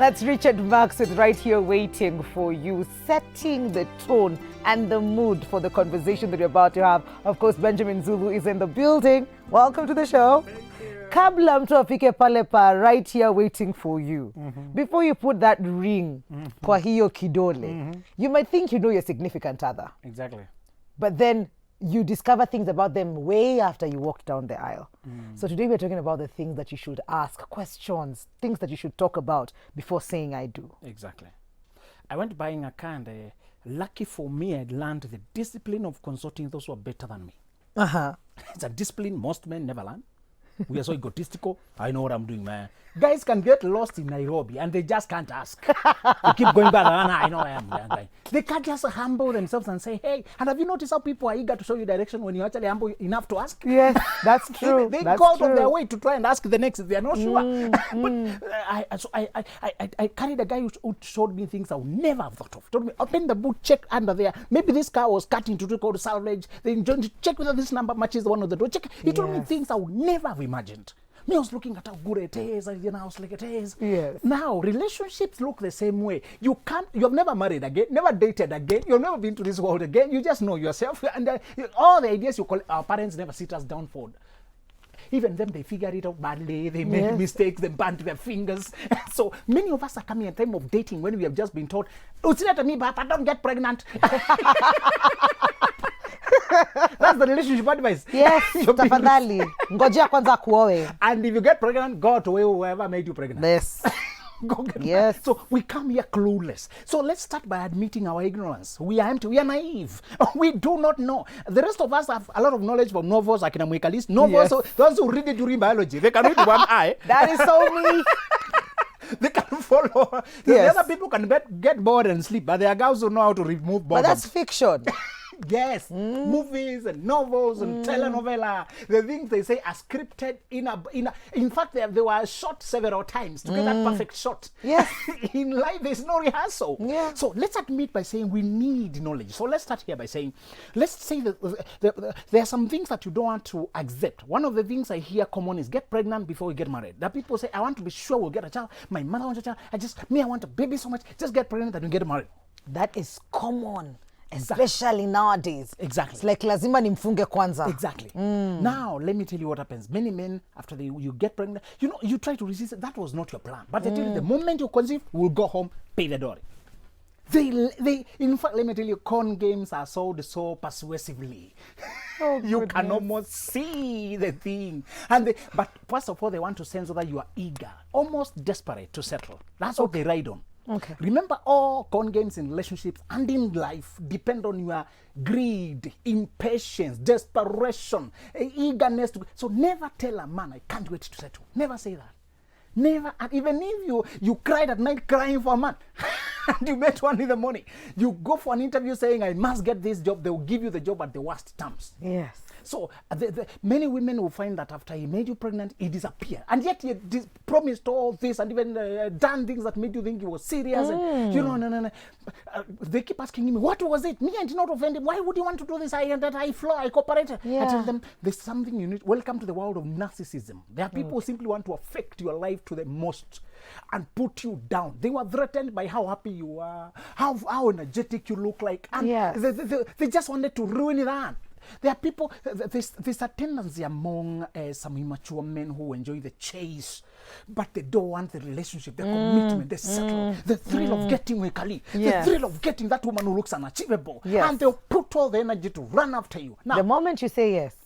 That's Richard Marx with Right Here Waiting for You, setting the tone and the mood for the conversation that you're about to have. Of course, Benjamin Zulu is in the building. Welcome to the show. Thank you. Kabla mtu afike pale pa Right Here Waiting for You. Before you put that ring kwa hiyo kidole, you might think you know your significant other. Exactly. But then you discover things about them way after you walk down the aisle. So today we're talking about the things that you should ask, questions, things that you should talk about before saying I do. Exactly. I went buying a car and lucky for me, I'd learned the discipline of consulting those who are better than me. It's a discipline most men never learn. We are so egotistical. I know what I'm doing, man. Guys can get lost in Nairobi and they just can't ask. They keep going back. I know I am. They can't just humble themselves and say, hey. And have you noticed how people are eager to show you direction when you're actually humble enough to ask? Yes, that's true. They that's go out true. of their way to try and ask the next if they are not sure. But I carried a guy who showed me things I would never have thought of. Told me, open the boot, check under there. Maybe this car was cut into go to salvage. Then check whether this number matches the one on the door. Check. He told me things I would never have imagined. Me, I was looking at how good it is, and I was like, it is. Yes. Now, relationships look the same way. You have never married again, never dated again, you've never been to this world again. You just know yourself. And all the ideas you call our parents never sit us down for. Even them, they figure it out badly. They make mistakes, they burnt their fingers. So many of us are coming at time of dating when we have just been told, "Usilete me, Papa, don't get pregnant." That's the relationship advice. Yes, tafadhali. Ngojea kwanza kuoe. And if you get pregnant, go to whoever made you pregnant. Yes. Go get Yes. So we come here clueless. So let's start by admitting our ignorance. We are empty. We are naive. We do not know. The rest of us have a lot of knowledge from novels, like in a list. Novels, so those who read it during biology, they can read one eye. That is so me. They can follow. The other people can get bored and sleep, but there are girls who know how to remove boredom. But that's fiction. Yes, movies and novels and telenovela. The things they say are scripted in fact, they were shot several times to get that perfect shot. Yes. In life, there's no rehearsal. Yeah. So let's admit by saying we need knowledge. So let's start here by saying, let's say that there are some things that you don't want to accept. One of the things I hear common is get pregnant before we get married. That people say, I want to be sure we'll get a child. My mother wants a child. I want a baby so much. Just get pregnant and we get married. That is common. Especially nowadays. Exactly. It's like lazima nimfunge kwanza. Exactly. Now, let me tell you what happens. Many men, after you get pregnant, you try to resist it. That was not your plan. But they tell you the moment you conceive, we'll go home, pay the dowry. They in fact, let me tell you, con games are sold so persuasively. Oh, you can almost see the thing. But first of all, they want to sense that you are eager, almost desperate to settle. That's what they ride on. Okay. Remember, all con games in relationships and in life depend on your greed, impatience, desperation, eagerness to. So never tell a man, I can't wait to settle. Never say that. Never. And even if you cried at night crying for a man and you met one in the morning, you go for an interview saying, I must get this job, they will give you the job at the worst terms. Yes. So many women will find that after he made you pregnant, he disappeared. And yet he promised all this and even done things that made you think he was serious. And, no. They keep asking him, what was it? Me, I did not offend him. Why would you want to do this? I cooperated. Yeah. I tell them, there's something you need. Welcome to the world of narcissism. There are people who simply want to affect your life to the most and put you down. They were threatened by how happy you are, how energetic you look like. And they just wanted to ruin that. There are people, there's a tendency among some immature men who enjoy the chase, but they don't want the relationship, the commitment, the settle, the thrill of getting Wekali, the thrill of getting that woman who looks unachievable. Yes. And they'll put all the energy to run after you. Now, the moment you say yes.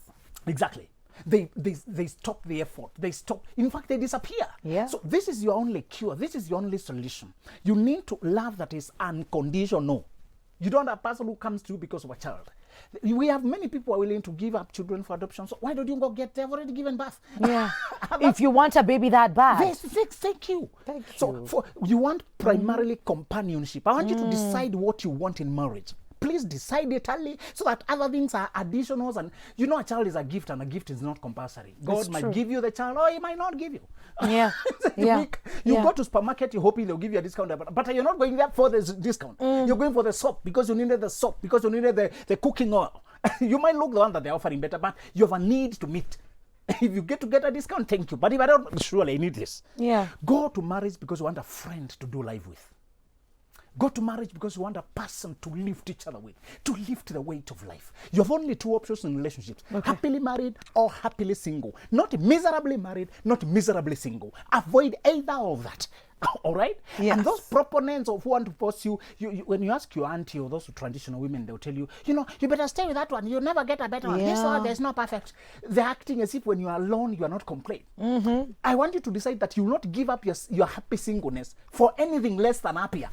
Exactly. They stop the effort. They stop. In fact, they disappear. Yeah. So this is your only cure. This is your only solution. You need to love that is unconditional. You don't have a person who comes to you because of a child. We have many people who are willing to give up children for adoption. So why don't you go get? They've already given birth. Yeah. If you want a baby that bad. Thank you. Thank you. So you want primarily companionship. I want you to decide what you want in marriage. Please decide it early so that other things are additionals. And a child is a gift and a gift is not compulsory. God might give you the child or he might not give you. Yeah. You go to supermarket, you're hoping they'll give you a discount, but you're not going there for the discount. You're going for the soap because you needed the soap, because you needed the cooking oil. You might look the one that they're offering better, but you have a need to meet. If you get a discount, thank you. But if I don't, surely I need this. Yeah. Go to marriage because you want a friend to do life with. Go to marriage because you want a person to lift each other with, to lift the weight of life. You have only two options in relationships: happily married or happily single. Not miserably married, not miserably single. Avoid either of that. All right? Yes. And those proponents of who want to force you, when you ask your auntie or those traditional women, they'll tell you, you better stay with that one. You'll never get a better one. This one, there's no perfect. They're acting as if when you are alone, you are not complete. I want you to decide that you will not give up your happy singleness for anything less than happier.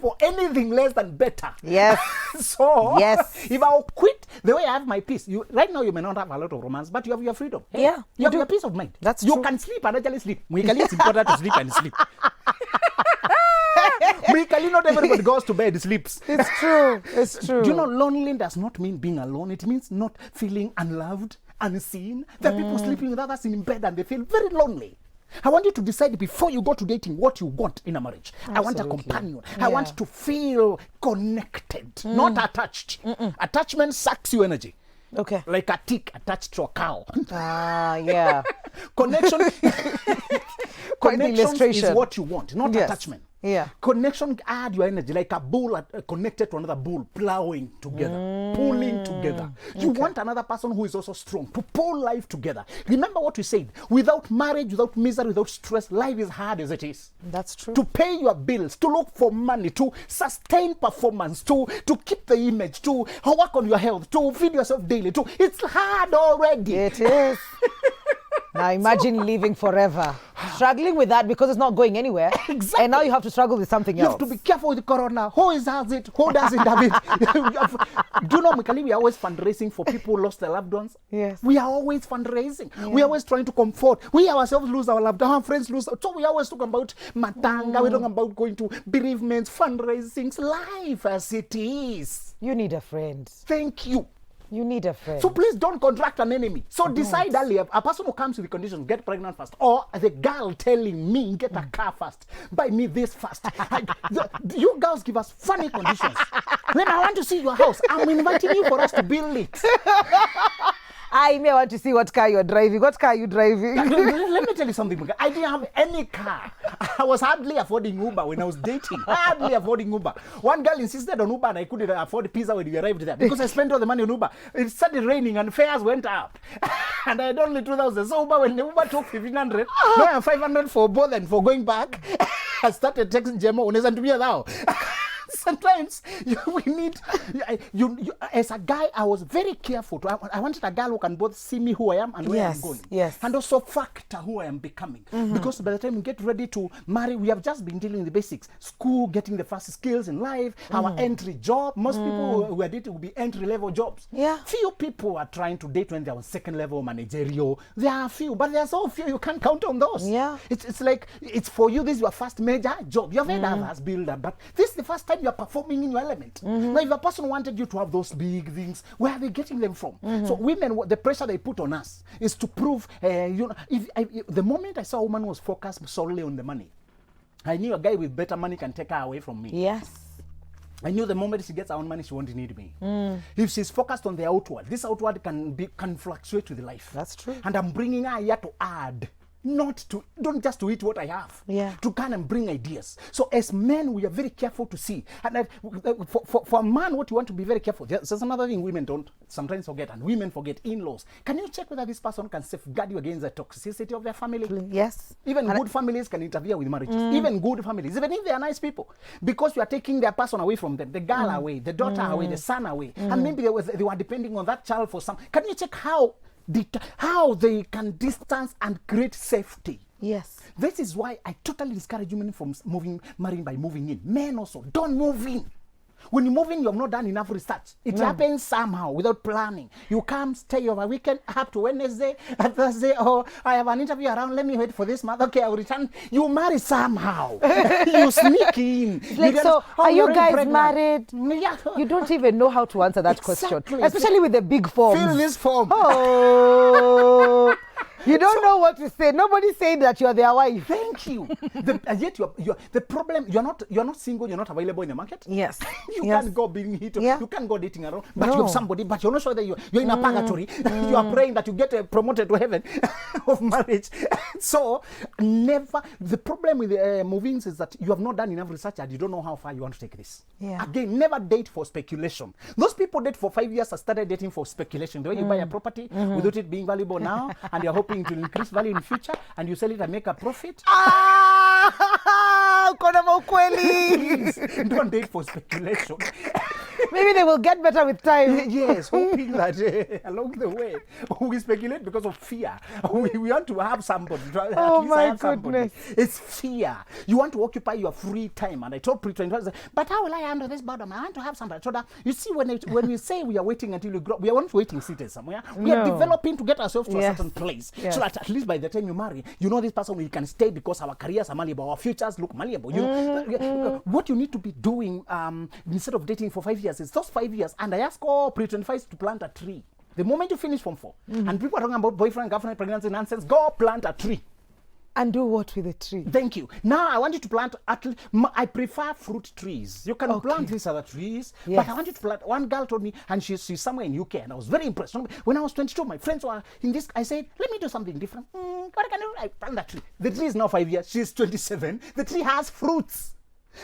For anything less than better. Yes. So, yes. If I'll quit the way I have my peace, right now you may not have a lot of romance, but you have your freedom. Yeah. You have your peace of mind. That's you true. can sleep and actually sleep. It's important to sleep and sleep. Not everybody goes to bed, sleeps. It's true. It's true. Do you know, lonely does not mean being alone. It means not feeling unloved, unseen. There are people sleeping with others in bed and they feel very lonely. I want you to decide before you go to dating what you want in a marriage. Absolutely. I want a companion. I want to feel connected, not attached. Attachment sucks you energy. Okay. Like a tick attached to a cow. Yeah. Connection. Quite the Connection illustration. is what you want, not attachment. Yeah. Connection add your energy, like a bull connected to another bull, plowing together, pulling together. You want another person who is also strong to pull life together. Remember what we said: without marriage, without misery, without stress, life is hard as it is. That's true. To pay your bills, to look for money, to sustain performance, to keep the image, to work on your health, to feed yourself daily. It's hard already. It is. Now imagine living forever, struggling with that because it's not going anywhere. Exactly. And now you have to struggle with something else. You have to be careful with corona. Who has it? Who doesn't have it? Do you know, Mikali, we are always fundraising for people who lost their loved ones? Yes. We are always fundraising. Yeah. We are always trying to comfort. We ourselves lose our loved ones. Our friends lose. So we always talk about matanga. We talk about going to bereavements, fundraisings, life as it is. You need a friend. Thank you. You need a friend. So please don't contract an enemy. So decide earlier. A person who comes with the conditions, get pregnant first. Or the girl telling me, get a car first. Buy me this first. You girls give us funny conditions. Then I want to see your house. I'm inviting you for us to build it. I may want to see what car you're driving. What car are you driving? Let me tell you something. I didn't have any car. I was hardly affording Uber when I was dating. Hardly affording Uber. One girl insisted on Uber and I couldn't afford pizza when we arrived there because I spent all the money on Uber. It started raining and fares went up. And I had only 2,000. So Uber, when the Uber took 1,500, now I'm 500 for both and for going back. I started texting Jemo, listen to me now. Sometimes we need, as a guy, I was very careful. I wanted a girl who can both see me who I am and where I'm going. Yes. And also factor who I am becoming. Because by the time we get ready to marry, we have just been dealing with the basics. School, getting the first skills in life, our entry job. Most people who are dating will be entry level jobs. Yeah. Few people are trying to date when they're on second level managerial. There are few, but there are so few you can't count on those. Yeah. It's like, it's for you, this is your first major job. You've had others builder, but this is the first time you're performing in your element. Now, if a person wanted you to have those big things, where are they getting them from? So women, the pressure they put on us is to prove, the moment I saw a woman was focused solely on the money, I knew a guy with better money can take her away from me. Yes. I knew the moment she gets her own money, she won't need me. If she's focused on the outward, this outward can fluctuate with life. That's true. And I'm bringing her here to add. Don't just to eat what I have. Yeah. To come and bring ideas. So as men, we are very careful to see. And for a man, what you want to be very careful. There's another thing women don't sometimes forget, and women forget: in-laws. Can you check whether this person can safeguard you against the toxicity of their family? Yes. Even good families can interfere with marriages. Even good families, even if they are nice people, because you are taking their person away from them, the girl away, the daughter away, the son away, and maybe they were depending on that child for some. Can you check how they can distance and create safety? Yes. This is why I totally discourage women from marrying by moving in. Men also, don't move in. When you move in, you have not done enough research. It happens somehow without planning. You come, stay over weekend, up to Wednesday, and Thursday, I have an interview around, let me wait for this month. Okay, I will return. You marry somehow. You sneak in. Like, so, are you guys pregnant. married? Yeah. You don't even know how to answer that Exactly. question. Especially with the big forms. Fill this form. Oh. You don't know what to say. Nobody's saying that you're their wife. Thank you. And yet you're the problem. You're not single. You're not available in the market. Yes. You can't go being hit. Yeah. You can't go dating around. But No. you have somebody. But you're not sure that you're in a purgatory. You are praying that you get promoted to heaven of marriage. So never. The problem with move-ins is that you have not done enough research and you don't know how far you want to take this. Yeah. Again, never date for speculation. Those people date for 5 years and started dating for speculation. The way you buy a property without it being valuable now, and you're hoping to increase value in future, and you sell it and make a profit. Kona maukweli. Please, don't date for speculation. Maybe they will get better with time. Yes, hoping that along the way we speculate because of fear. We want to have somebody. Oh my goodness. It's fear. You want to occupy your free time. And I told Preacher, but how will I handle this bottom? I want to have somebody. I told her, you see, when we say we are waiting until we grow, we are not waiting seated somewhere. We are developing to get ourselves to a certain place. So that at least by the time you marry, you know this person, we can stay because our careers are malleable, our futures look malleable. You know, what you need to be doing instead of dating for 5 years is those 5 years. And I ask all pre-25s to plant a tree. The moment you finish Form 4, and people are talking about boyfriend, girlfriend, pregnancy nonsense, go plant a tree. And do what with the tree? Thank you. Now I want you to plant I prefer fruit trees. You can plant these other trees, but I want you to plant. One girl told me, and she's somewhere in UK, and I was very impressed. When I was 22, my friends were in this. I said, let me do something different. What can I do? I plant that tree. The tree is now 5 years. She's 27. The tree has fruits.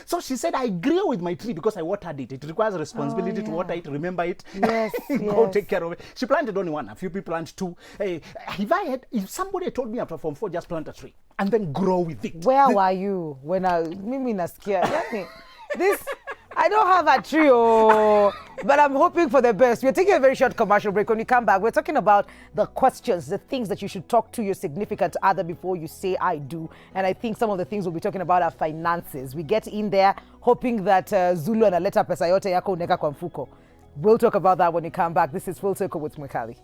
So she said, I grew with my tree because I watered it. It requires responsibility to water it, remember it, Yes, go take care of it. She planted only one. A few people planted two. If somebody told me after Form 4, just plant a tree and then grow with it. Where were you when mimi nasikia? Yani, this, I don't have a tree, but I'm hoping for the best. We're taking a very short commercial break. When we come back, we're talking about the questions, the things that you should talk to your significant other before you say I do. And I think some of the things we'll be talking about are finances. We get in there hoping that Zulu analeta pesa yote yako uneka kwa mfuko. We'll talk about that when we come back. This is Full Circle with Mwikali.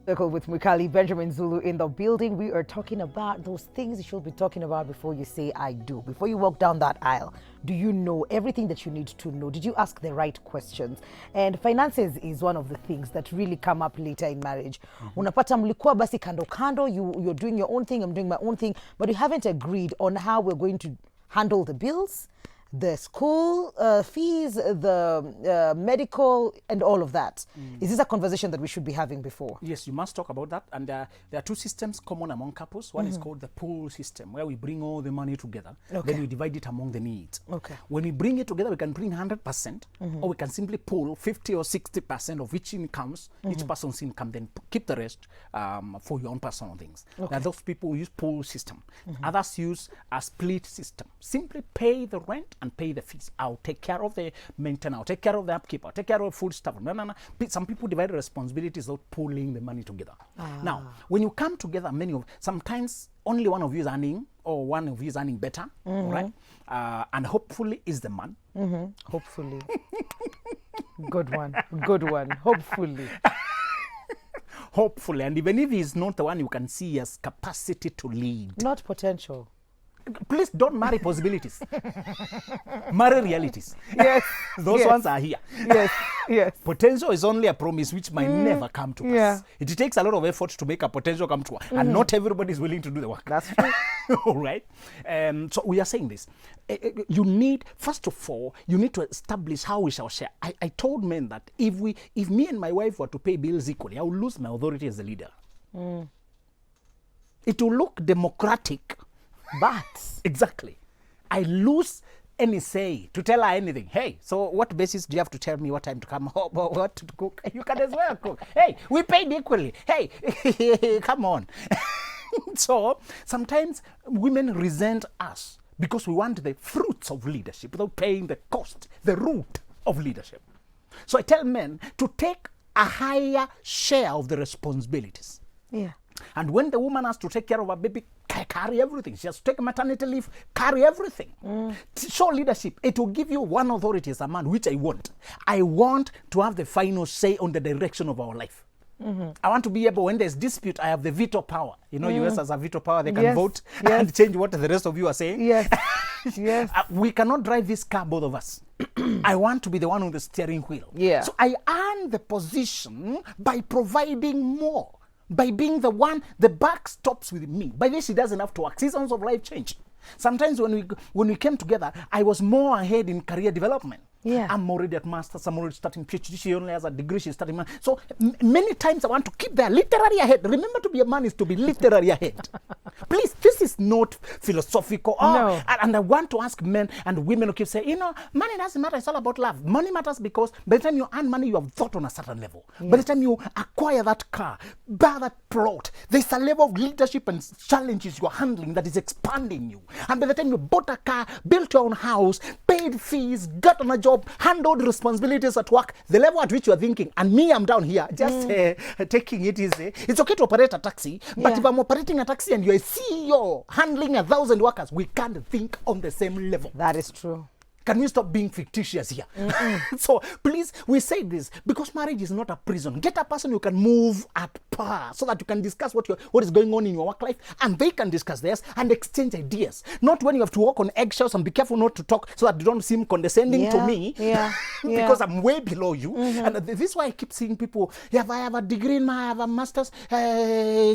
Circle with Mwikali, Benjamin Zulu in the building. We are talking about those things you should be talking about before you say I do. Before you walk down that aisle, do you know everything that you need to know? Did you ask the right questions? And finances is one of the things that really come up later in marriage. Unapata mlikuwa basi kando kando, you're doing your own thing, I'm doing my own thing, but you haven't agreed on how we're going to handle the bills, the school fees, the medical, and all of that. Is this a conversation that we should be having before? Yes, you must talk about that. And there are two systems common among couples. One is called the pool system, where we bring all the money together. Then we divide it among the needs. When we bring it together, we can bring 100%, or we can simply pull 50 or 60% of each incomes, each person's income, then keep the rest for your own personal things. Now, those people who use pool system. Others use a split system. Simply pay the rent and pay the fees. I'll take care of the maintenance, I'll take care of the upkeep, I'll take care of food stuff. No. Some people divide responsibilities without pooling the money together. Now, when you come together, sometimes only one of you is earning, or one of you is earning better, right? And hopefully is the man. Hopefully. Good one. Hopefully. Hopefully. And even if he's not the one, you can see he has capacity to lead. Not potential. Please don't marry possibilities. Marry realities. Yes. Those ones are here. Yes. Potential is only a promise which might never come to pass. It takes a lot of effort to make a potential come true, and not everybody is willing to do the work. That's true. All right. So we are saying this. You need, first of all, you need to establish how we shall share. I told men that if me and my wife were to pay bills equally, I would lose my authority as the leader. It will look democratic. But exactly, I lose any say to tell her anything. Hey, so what basis do you have to tell me what time to come home or what to cook? You can as well cook. Hey, we paid equally. Hey, come on. So sometimes women resent us because we want the fruits of leadership without paying the cost, the root of leadership. So I tell men to take a higher share of the responsibilities. Yeah. And when the woman has to take care of her baby, carry everything. She has to take maternity leave, carry everything. Show leadership. It will give you one authority as a man, which I want. I want to have the final say on the direction of our life. I want to be able, when there's dispute, I have the veto power. You know, US has a veto power. They can Yes, vote yes. and change what the rest of you are saying. Yes. Yes. We cannot drive this car, both of us. I want to be the one on the steering wheel. Yeah. So I earn the position by providing more, by being the one. The buck stops with me. By this, she doesn't have to work. Seasons of life change. Sometimes when we came together, I was more ahead in career development. Yeah. I'm already at master's, I'm already starting PhD, she only has a degree, she's starting. So many times I want to keep there literally ahead. Remember, to be a man is to be literally ahead. Please, this is not philosophical. No. And I want to ask men and women who keep saying, you know, money doesn't matter, it's all about love. Money matters because by the time you earn money, you have thought on a certain level. Yes. By the time you acquire that car, buy that plot, there's a level of leadership and challenges you're handling that is expanding you. And by the time you bought a car, built your own house, paid fees, got on a job, handled responsibilities at work, the level at which you are thinking, and me, I'm down here, just taking it easy. It's okay to operate a taxi, but Yeah. if I'm operating a taxi and you're a CEO handling 1,000 workers, we can't think on the same level. That is true. Can we stop being fictitious here? So please, we say this because marriage is not a prison. Get a person you can move at par so that you can discuss what is going on in your work life, and they can discuss theirs and exchange ideas. Not when you have to walk on eggshells, and be careful not to talk so that you don't seem condescending to me. Yeah. Because I'm way below you. And this is why I keep seeing people, I have a degree in I have a master's,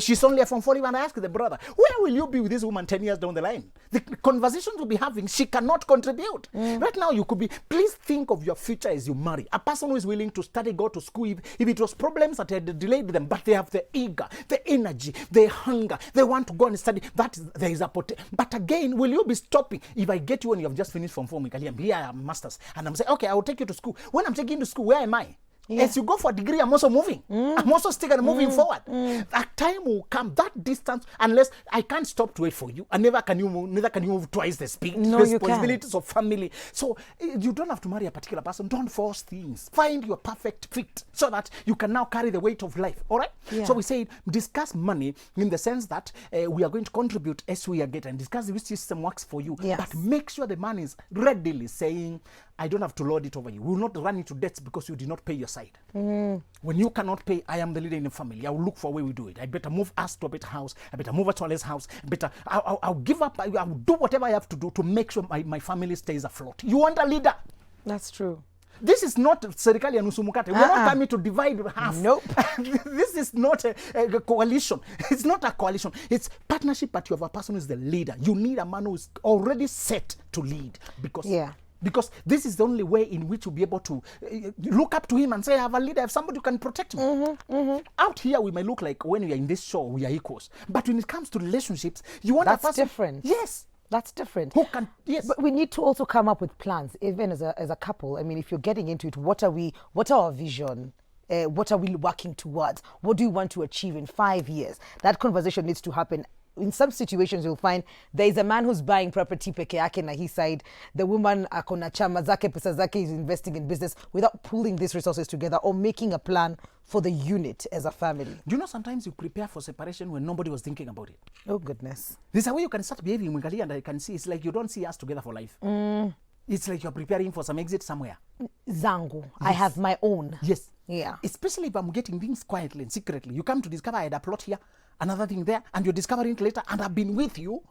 she's only from 40, and I ask the brother, where will you be with this woman 10 years down the line? The conversations we'll be having, she cannot contribute. Right now, you could be, please think of your future as you marry. A person who is willing to study, go to school, if it was problems that had delayed them, but they have the eager, the energy, the hunger, they want to go and study, there is a potential. But again, will you be stopping? If I get you when you have just finished from 4, here I am masters, and I'm saying, okay, I will take you to school. When I'm taking you to school, where am I? Yeah. As you go for a degree, I'm also moving. I'm also still moving forward. That time will come, that distance, unless I can't stop to wait for you. And neither can you move twice the speed. No, Responsibilities of family. So you don't have to marry a particular person. Don't force things. Find your perfect fit so that you can now carry the weight of life. All right? Yeah. So we say discuss money in the sense that we are going to contribute as we are getting, and discuss which system works for you. Yes. But make sure the man is readily saying, I don't have to load it over you. We will not run into debts because you did not pay your side. When you cannot pay, I am the leader in the family. I will look for a way we do it. I better move us to a better house. I better move her to Alice's house. I'll give up. I'll do whatever I have to do to make sure my family stays afloat. You want a leader? That's true. This is not serikali ya nusu mkate. We're not coming to divide half. Nope. This is not a coalition. It's not a coalition. It's partnership, but you have a person who is the leader. You need a man who is already set to lead. Because this is the only way in which you'll be able to look up to him and say, I have a leader, I have somebody who can protect me. Out here, we may look like when we are in this show, we are equals. But when it comes to relationships, you want That's a person. different. Yes. That's different. Who can, yes. But we need to also come up with plans, even as a couple. I mean, if you're getting into it, what are our vision? What are we working towards? What do you want to achieve in 5 years? That conversation needs to happen. In some situations, you'll find there is a man who's buying property peke yake na his side. The woman akona chama zake, pesa zake, is investing in business without pulling these resources together or making a plan for the unit as a family. Do you know sometimes you prepare for separation when nobody was thinking about it? Oh, goodness. There's a way you can start behaving, Mwigali, and I can see it's like you don't see us together for life. It's like you're preparing for some exit somewhere. Zangu. Yes. I have my own. Yes. Yeah. Especially if I'm getting things quietly and secretly. You come to discover I had a plot here, another thing there, and you're discovering it later, and I've been with you,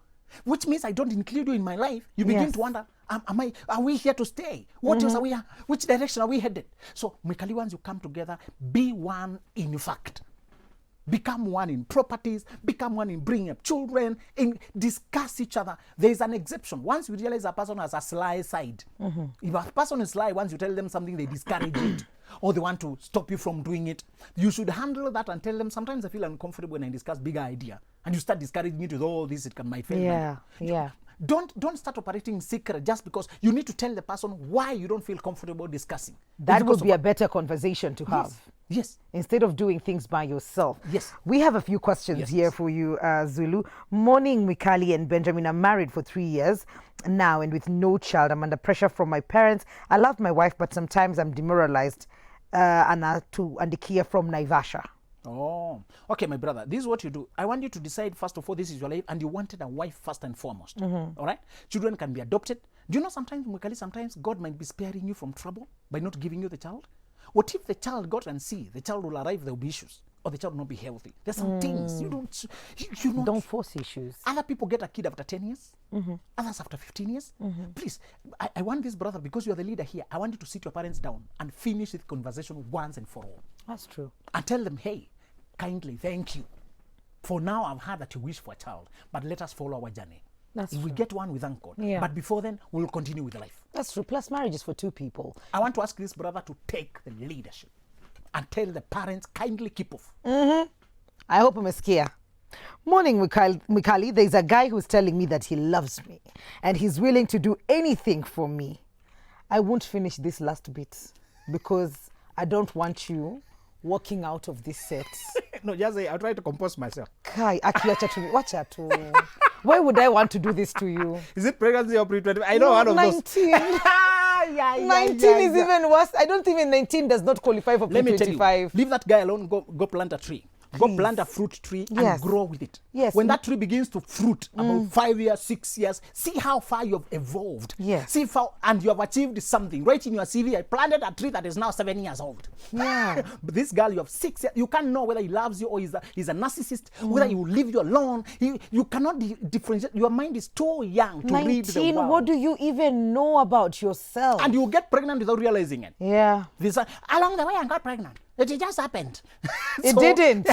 which means I don't include you in my life. You begin to wonder, are we here to stay? What else are we? Which direction are we headed? So, Mwikali, once you come together, be one in fact. Become one in properties, become one in bringing up children, and discuss each other. There is an exception. Once you realize a person has a sly side, if a person is sly, once you tell them something, they discourage it, or they want to stop you from doing it, you should handle that and tell them, sometimes I feel uncomfortable when I discuss bigger idea, and you start discouraging it with all this, might fail. Yeah. Don't start operating in secret just because you need to tell the person why you don't feel comfortable discussing. That would be a better conversation to have. Yes. Instead of doing things by yourself. Yes. We have a few questions here for you, Zulu. Morning, Mikali and Benjamin. I'm married for 3 years now and with no child. I'm under pressure from my parents. I love my wife, but sometimes I'm demoralized. To Andikia from Naivasha. Oh, okay, my brother. This is what you do. I want you to decide, first of all, this is your life, and you wanted a wife first and foremost. All right? Children can be adopted. Do you know sometimes God might be sparing you from trouble by not giving you the child? What if the child got and see, the child will arrive, there will be issues. or the child will not be healthy. There's some things you Don't force issues. Other people get a kid after 10 years, others after 15 years. Please, I want this brother, because you are the leader here, I want you to sit your parents down and finish this conversation once and for all. That's true. And tell them, hey, kindly, thank you. For now, I've heard that you wish for a child, but let us follow our journey. That's if true. we get one, we thank God. Yeah. But before then, we'll continue with life. That's true. Plus, marriage is for two people. I want to ask this brother to take the leadership and tell the parents, kindly keep off. I hope I'm a skier. Morning, Mikali. There's a guy who's telling me that he loves me and he's willing to do anything for me. I won't finish this last bit because I don't want you walking out of this set. No, just say, I'll try to compose myself. Kai, akiacha to me. Wacha to. Why would I want to do this to you? Is it pregnancy or pre-20? I know one of 19. those. 19 is even worse. I don't even 19 does not qualify for Let me tell pre-25. you, leave that guy alone, go plant a tree. Go Please. plant a fruit tree Yes. and grow with it. Yes. When that tree begins to fruit, about 5 years, 6 years, see how far you've evolved. Yes. See how, and you have achieved something. Right in your CV, I planted a tree that is now 7 years old. Yeah. But this girl, you have 6 years. You can't know whether he loves you or he's a narcissist, whether he will leave you alone. You cannot differentiate. Your mind is too young to read the 19, world. what do you even know about yourself? And you will get pregnant without realizing it. Yeah. Along the way, I got pregnant. It just happened. It So, didn't.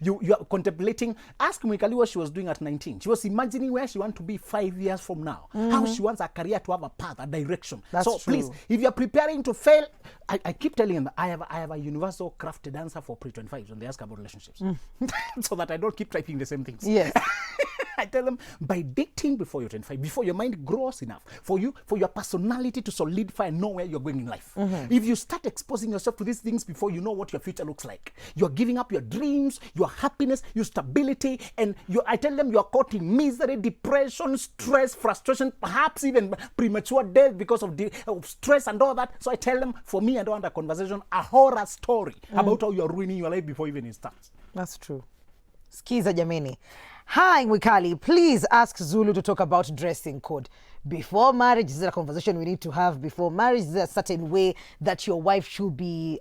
you are contemplating. Ask Mikali what she was doing at 19. She was imagining where she wants to be 5 years from now. How she wants her career to have a path, a direction. That's so true. please, if you're preparing to fail, I keep telling them, I have a universal crafted answer for pre-25 when they ask about relationships. So that I don't keep typing the same things. Yes. I tell them, by dating before you're 25, before your mind grows enough for your personality to solidify and know where you're going in life. If you start exposing yourself to these things before you know what your future looks like, you're giving up your dreams, your happiness, your stability, and I tell them you're caught in misery, depression, stress, frustration, perhaps even premature death because of stress and all that. So I tell them, for me, I don't want a conversation, a horror story about how you're ruining your life before even it starts. That's true. Skiza jameni. Hi, Wikali. Please ask Zulu to talk about dressing code. Before marriage, is there a conversation we need to have before marriage? Is there a certain way that your wife should be,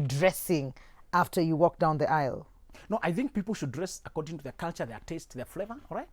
dressing after you walk down the aisle? No, I think people should dress according to their culture, their taste, their flavor, all right?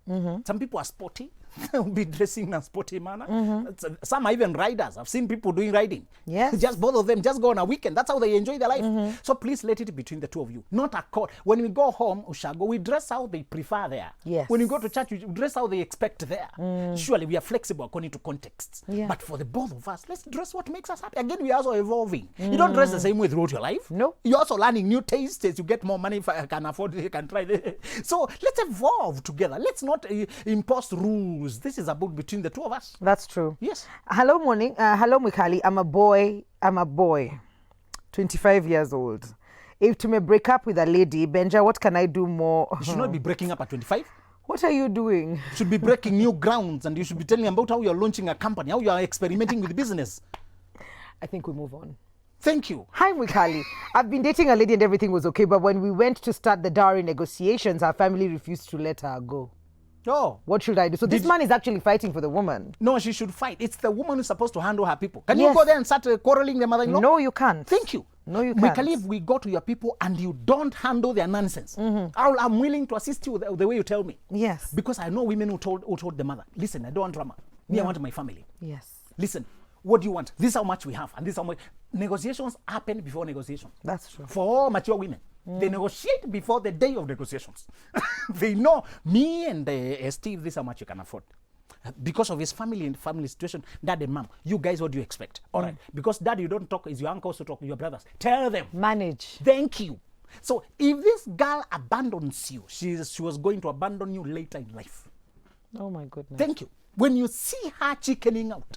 Some people are sporty. They'll be dressing in a sporty manner. Some are even riders. I've seen people doing riding. Yes. Just both of them, just go on a weekend. That's how they enjoy their life. So please let it between the two of you. Not a court. When we go home, Ushago, we dress how they prefer there. Yes. When you go to church, we dress how they expect there. Surely we are flexible according to contexts. Yeah. But for the both of us, let's dress what makes us happy. Again, we are also evolving. You don't dress the same way throughout your life. No. You're also learning new tastes as you get more money. If I can afford it, you can try this. So let's evolve together. Let's not impose rules. This is about between the two of us. That's true. Yes. Hello, morning. Hello, Mikali. I'm a boy. 25 years old. If to me break up with a lady, Benja, what can I do more? You should not be breaking up at 25. What are you doing? You should be breaking new grounds, and you should be telling about how you're launching a company, how you are experimenting with business. I think we move on. Thank you. Hi, Wikali. I've been dating a lady and everything was okay, but when we went to start the dowry negotiations, our family refused to let her go. Oh. What should I do? So this man is actually fighting for the woman. No, she should fight. It's the woman who's supposed to handle her people. Can Yes. you go there and start quarreling the mother-in-law? No, you can't. Thank you. No, you can't. Mikali, if we go to your people and you don't handle their nonsense, I'm willing to assist you the way you tell me. Yes. Because I know women who told the mother, listen, I don't want drama. Me, I want my family. Yes. Listen, what do you want? This is how much we have, and this is how much. Negotiations happen before negotiation. That's true. For all mature women, they negotiate before the day of negotiations. They know, me and Steve, this is how much you can afford. Because of his family and family situation, dad and mom, you guys, what do you expect? All right. Because dad, you don't talk, is your uncles to talk, your brothers. Tell them. Manage. Thank you. So if this girl abandons you, she was going to abandon you later in life. Oh my goodness. Thank you. When you see her chickening out,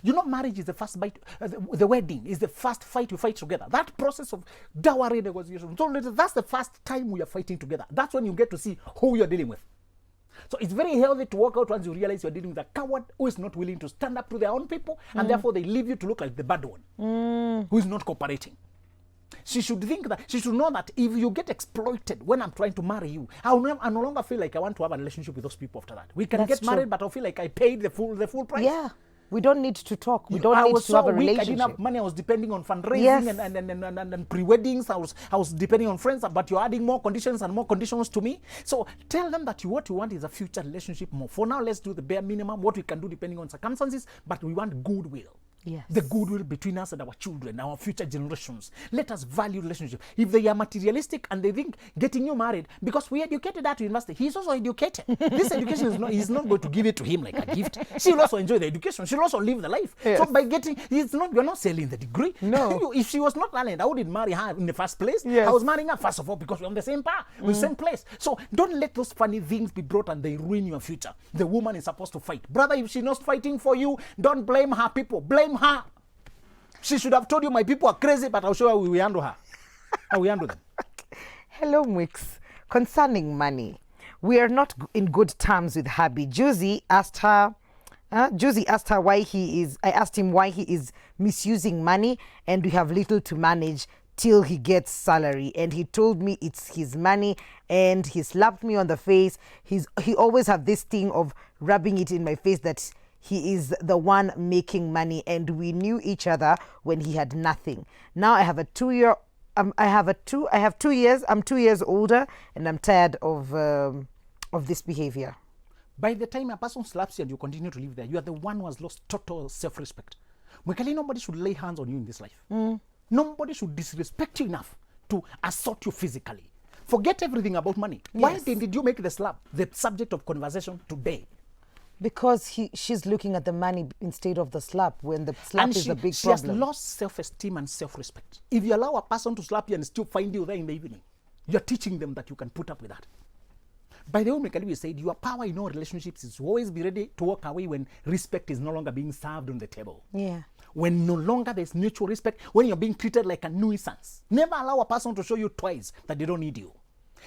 you know, marriage is the first bite, the wedding is the first fight you fight together. That process of dowry negotiation, so that's the first time we are fighting together. That's when you get to see who you're dealing with. So it's very healthy to walk out once you realize you're dealing with a coward who is not willing to stand up to their own people, and therefore they leave you to look like the bad one, who is not cooperating. She should think that, she should know that if you get exploited when I'm trying to marry you, I no longer feel like I want to have a relationship with those people after that. We can That's get married, true. but I'll feel like I paid the full price. Yeah. We don't need to talk. We don't I need was to have so a weak. I relationship. didn't have money. I was depending on fundraising Yes. and pre-weddings. I was depending on friends, but you're adding more conditions and more conditions to me. So tell them that what you want is a future relationship more. For now, let's do the bare minimum, what we can do depending on circumstances, but we want goodwill. Yes. The goodwill between us and our children, our future generations. Let us value relationship. If they are materialistic and they think getting you married, because we educated her to university, he's also educated. This education is not going to give it to him like a gift. She will also enjoy the education. She'll also live the life. Yes. So by getting, you're not selling the degree. No. If she was not talent, I wouldn't marry her in the first place. Yes. I was marrying her first of all because we're on the same path, we're same place. So don't let those funny things be brought and they ruin your future. The woman is supposed to fight. Brother, if she's not fighting for you, don't blame her people. Blame her. She should have told you my people are crazy, but I'll show you how we handle her. How we handle them. Hello, Mwix. Concerning money, we are not in good terms with Habi. Josie asked her why he is. I asked him why he is misusing money, and we have little to manage till he gets salary. And he told me it's his money, and he slapped me on the face. He always have this thing of rubbing it in my face that he is the one making money, and we knew each other when he had nothing. Now I have a 2 year. I have 2 years. I'm 2 years older, and I'm tired of this behavior. By the time a person slaps you and you continue to live there, you are the one who has lost total self-respect. Mwikali, nobody should lay hands on you in this life. Nobody should disrespect you enough to assault you physically. Forget everything about money. Yes. Why did you make the slap the subject of conversation today? Because she's looking at the money instead of the slap, when the slap is a big she problem. has lost self-esteem and self-respect. If you allow a person to slap you and still find you there in the evening, you're teaching them that you can put up with that. By the way, Mekaliwi said, your power in all relationships is to always be ready to walk away when respect is no longer being served on the table. Yeah. When no longer there's mutual respect, when you're being treated like a nuisance. Never allow a person to show you twice that they don't need you.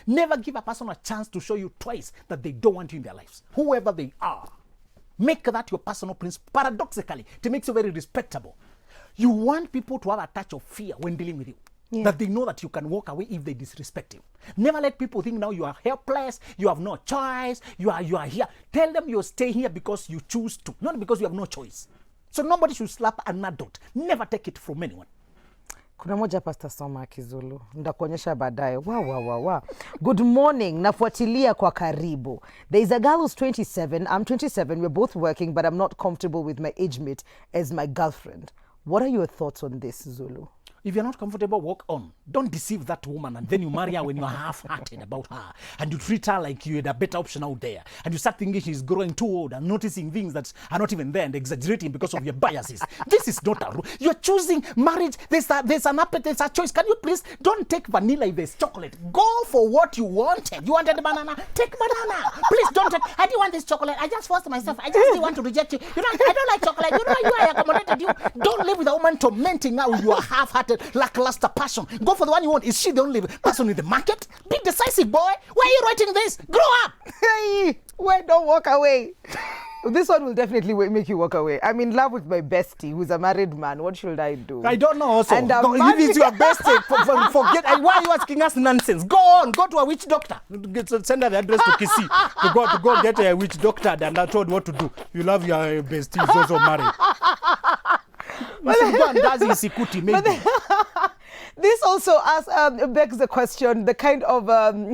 Never give a person a chance to show you twice that they don't want you in their lives, whoever they are. Make that your personal principle. Paradoxically, it makes you very respectable. You want people to have a touch of fear when dealing with you. Yeah. That they know that you can walk away if they disrespect you. Never let people think now you are helpless, you have no choice, you are here. Tell them you'll stay here because you choose to, not because you have no choice. So nobody should slap an adult. Never take it from anyone. Kuna moja Pastor Soma Kizulu. Ndakuonyesha baadaye. Wow. Good morning. Nafuatilia kwa karibu. There is a girl who's 27. I'm 27. We're both working, but I'm not comfortable with my age mate as my girlfriend. What are your thoughts on this, Zulu? If you're not comfortable, walk on. Don't deceive that woman and then you marry her when you're half-hearted about her. And you treat her like you had a better option out there. And you start thinking she's growing too old and noticing things that are not even there and exaggerating because of your biases. This is not a rule. You're choosing marriage. There's an appetite, there's a choice. Can you please don't take vanilla if there's chocolate. Go for what you wanted. You wanted banana. Take banana. Please don't take. I didn't want this chocolate. I just forced myself. I just didn't want to reject you. I don't like chocolate. You know I accommodated you. Don't live with a woman tormenting her with your half-hearted lackluster passion. Go for the one you want. Is she the only person in the market? Be decisive, boy. Why are you writing this? Grow up. Hey, wait, don't walk away. This one will definitely make you walk away. I'm in love with my bestie who's a married man. What should I do? I don't know also. And If it's your bestie, forget. Why are you asking us nonsense? Go on. Go to a witch doctor. Send her the address to Kisi. to go get a witch doctor and I told what to do. You love your bestie. He's also married. You should go and dazi isikuti, maybe. This also begs the question, the kind of the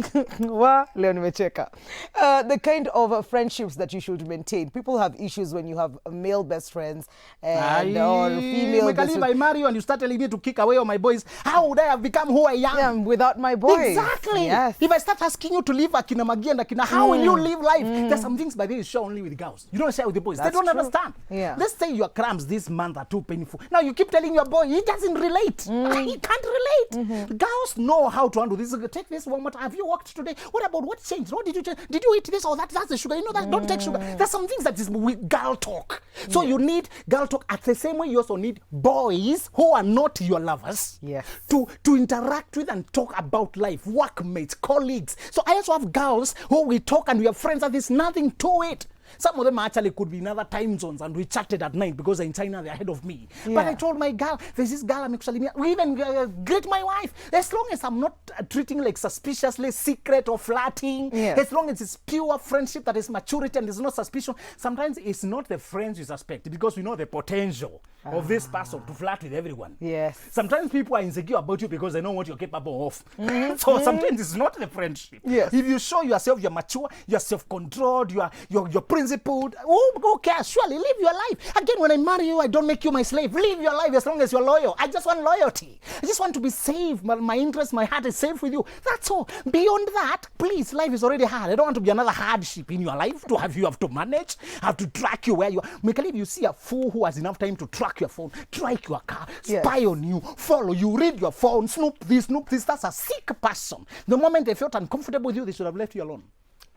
kind of friendships that you should maintain. People have issues when you have male best friends and or female best friends. If I marry you and you start telling me to kick away all my boys, how would I have become who I am? Yeah, without my boys. Exactly. Yes. If I start asking you to live Akina Magi and Akina, how will you live life? There's some things by the way you share only with girls. You don't share with the boys. That's they don't true. understand. Yeah. Let's say your cramps this month are too painful. Now you keep telling your boy, he doesn't relate. He can't relate. Girls know how to handle this. Take this one more. Have you walked today? What about what changed? What did you change? Did you eat this or that? That's the sugar. You know that. Don't take sugar. There's some things that is girl talk. So you need girl talk. At the same way, you also need boys who are not your lovers. Yes. To interact with and talk about life, workmates, colleagues. So I also have girls who we talk and we are friends and there's nothing to it. Some of them actually could be in other time zones, and we chatted at night because they're in China, they're ahead of me. Yeah. But I told my girl, there's this girl I'm actually, we even greet my wife. As long as I'm not treating like suspiciously secret or flirting, Yes. as long as it's pure friendship that is maturity and there's no suspicion. Sometimes it's not the friends you suspect because we know the potential of this person to flirt with everyone. Yes. Sometimes people are insecure about you because they know what you're capable of. So sometimes it's not the friendship. Yes. If you show yourself you're mature, you're self-controlled, you're principled, who cares? Surely live your life. Again, when I marry you, I don't make you my slave. Live your life as long as you're loyal. I just want loyalty. I just want to be safe. My interest, my heart is safe with you. That's all. Beyond that, please, life is already hard. I don't want to be another hardship in your life to have you have to manage, have to track you where you are. If you see a fool who has enough time to track your phone, track your car, Yes. spy on you, follow you, read your phone, snoop this, that's a sick person. The moment they felt uncomfortable with you, they should have left you alone.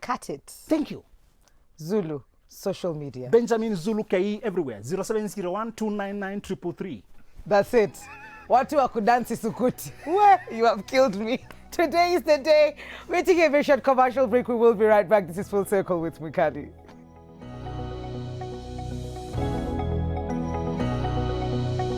Cut it. Thank you. Zulu, social media. Benjamin Zulu KE everywhere. 0701 299 333. That's it. Watu wa kudansi sukuti. Where you have killed me. Today is the day. We're taking a very short commercial break. We will be right back. This is Full Circle with Mukadi.